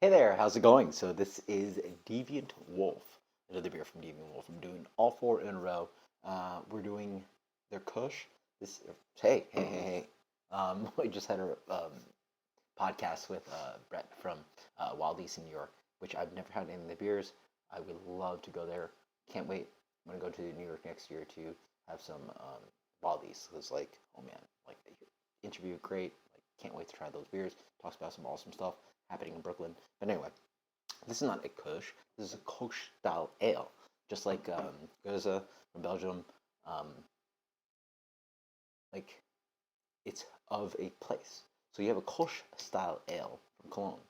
Hey there, how's it going? So this is Deviant Wolfe, another beer from Deviant Wolfe. I'm doing all four in a row. We're doing their Kush. This hey. We just had a podcast with Brett from Wild East in New York, which I've never had any of the beers. I would love to go there. Can't wait. I'm gonna go to New York next year to have some Wild East. It's like, oh man, like interview great. Like can't wait to try those beers. Talks about some awesome stuff happening in Brooklyn. But anyway, this is not a Kush. This is a Kolsch style ale, just like Goza from Belgium. Um, like it's of a place. So you have a Kolsch style ale from Cologne.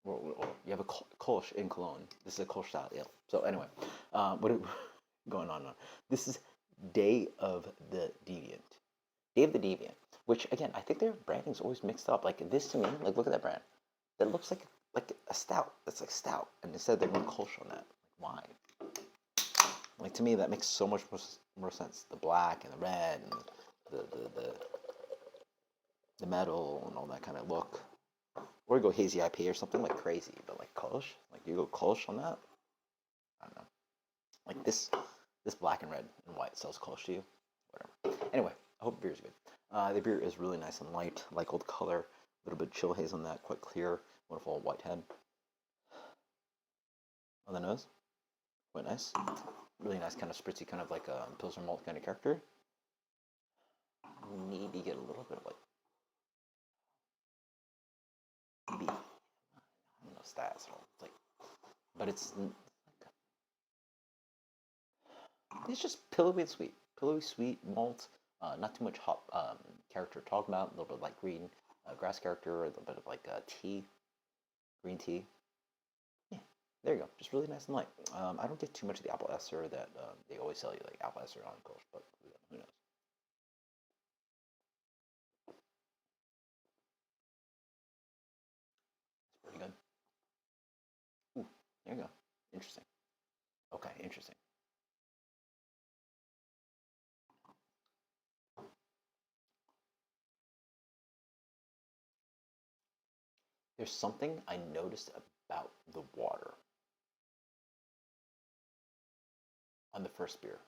Or you have a Kolsch in Cologne. This is a Kolsch style ale. So anyway, what are going on now? This is Day of the Deviant. Day of the Deviant, which again, I think their branding's always mixed up. Like this to me, like look at that brand. That looks like a stout. That's like stout, and instead they're going Kolsch on that. Like, why? Like to me, that makes so much more sense. The black and the red and the metal and all that kind of look. Or you go hazy IPA or something like crazy, but like Kolsch, like you go Kolsch on that. I don't know. Like this black and red and white sells Kolsch to you. Whatever. Anyway, I hope the beer is good. The beer is really nice and light, like old color. A little bit of chill haze on that, quite clear. Wonderful white head. On the nose, quite nice. Really nice, kind of spritzy, kind of like a Pilsner malt kind of character. Maybe get a little bit of like maybe I don't know stats or like, but it's just pillowy sweet malt. Not too much hop character to talk about. A little bit of like green grass character, a little bit of like tea, green tea. Yeah, there you go. Just really nice and light. I don't get too much of the apple ester that they always sell you, like apple ester on Kolsch, but who knows? It's pretty good. Ooh, there you go. Interesting. Okay, interesting. There's something I noticed about the water on the first beer.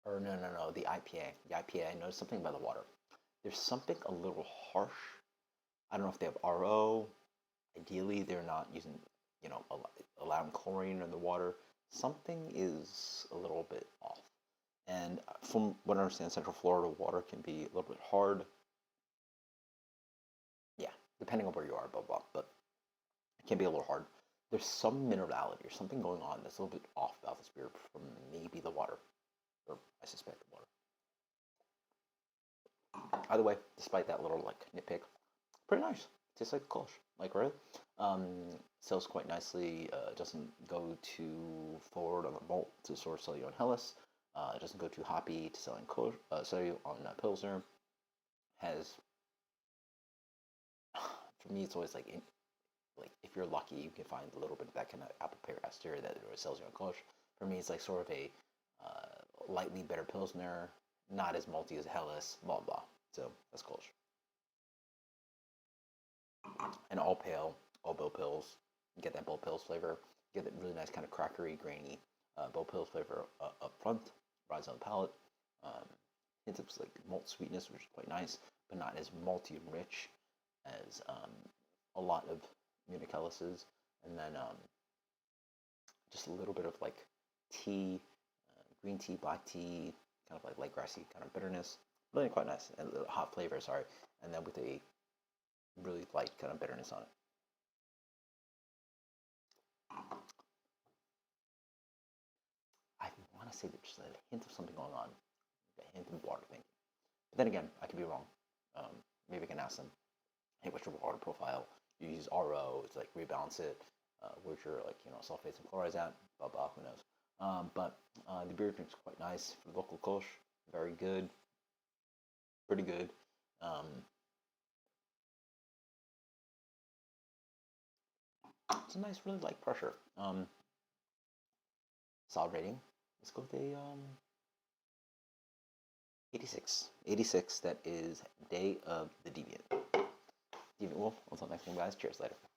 Or no, the IPA. The IPA, I noticed something about the water. There's something a little harsh. I don't know if they have RO. Ideally, they're not using, allowing chlorine in the water. Something is a little bit off. And from what I understand, Central Florida water can be a little bit hard. Yeah, depending on where you are, blah, blah, but it can be a little hard. There's some minerality or something going on that's a little bit off about this beer from maybe the water, or I suspect the water. Either way, despite that little like nitpick, pretty nice. Tastes like Kolsch, like really. Sells quite nicely. Doesn't go too forward on the malt to sort of sell you on Helles. It doesn't go too hoppy to selling sell you on Pilsner. Has for me, it's always like if you're lucky, you can find a little bit of that kind of apple pear ester that sells you on Kolsch. For me, it's like sort of a lightly better Pilsner, not as malty as Helles, blah blah. So that's Kolsch. And all pale, all Bill Pills. You get that Bill Pills flavor. You get that really nice kind of crackery, grainy Bill Pills flavor up front. Rides on the palate. Um, hints of like malt sweetness, which is quite nice, but not as malty and rich as a lot of Munich Hellas's. And then just a little bit of like tea, green tea, black tea, kind of like light grassy kind of bitterness. Really quite nice. And a hot flavor, sorry. And then with a really light kind of bitterness on it. I want to say that just a hint of something going on, a hint of water thing. But then again, I could be wrong. Maybe I can ask them, hey, what's your water profile? You use RO to like rebalance it. Where's your like sulfates and chlorides at? Blah blah. Who knows? But the beer drink's quite nice for local Kolsch. Very good. Pretty good. Um, it's a nice, really light pressure. Solid rating. Let's go with a 86. 86. That is Day of the Deviant. Deviant Wolfe. Until next time, guys. Cheers. Later.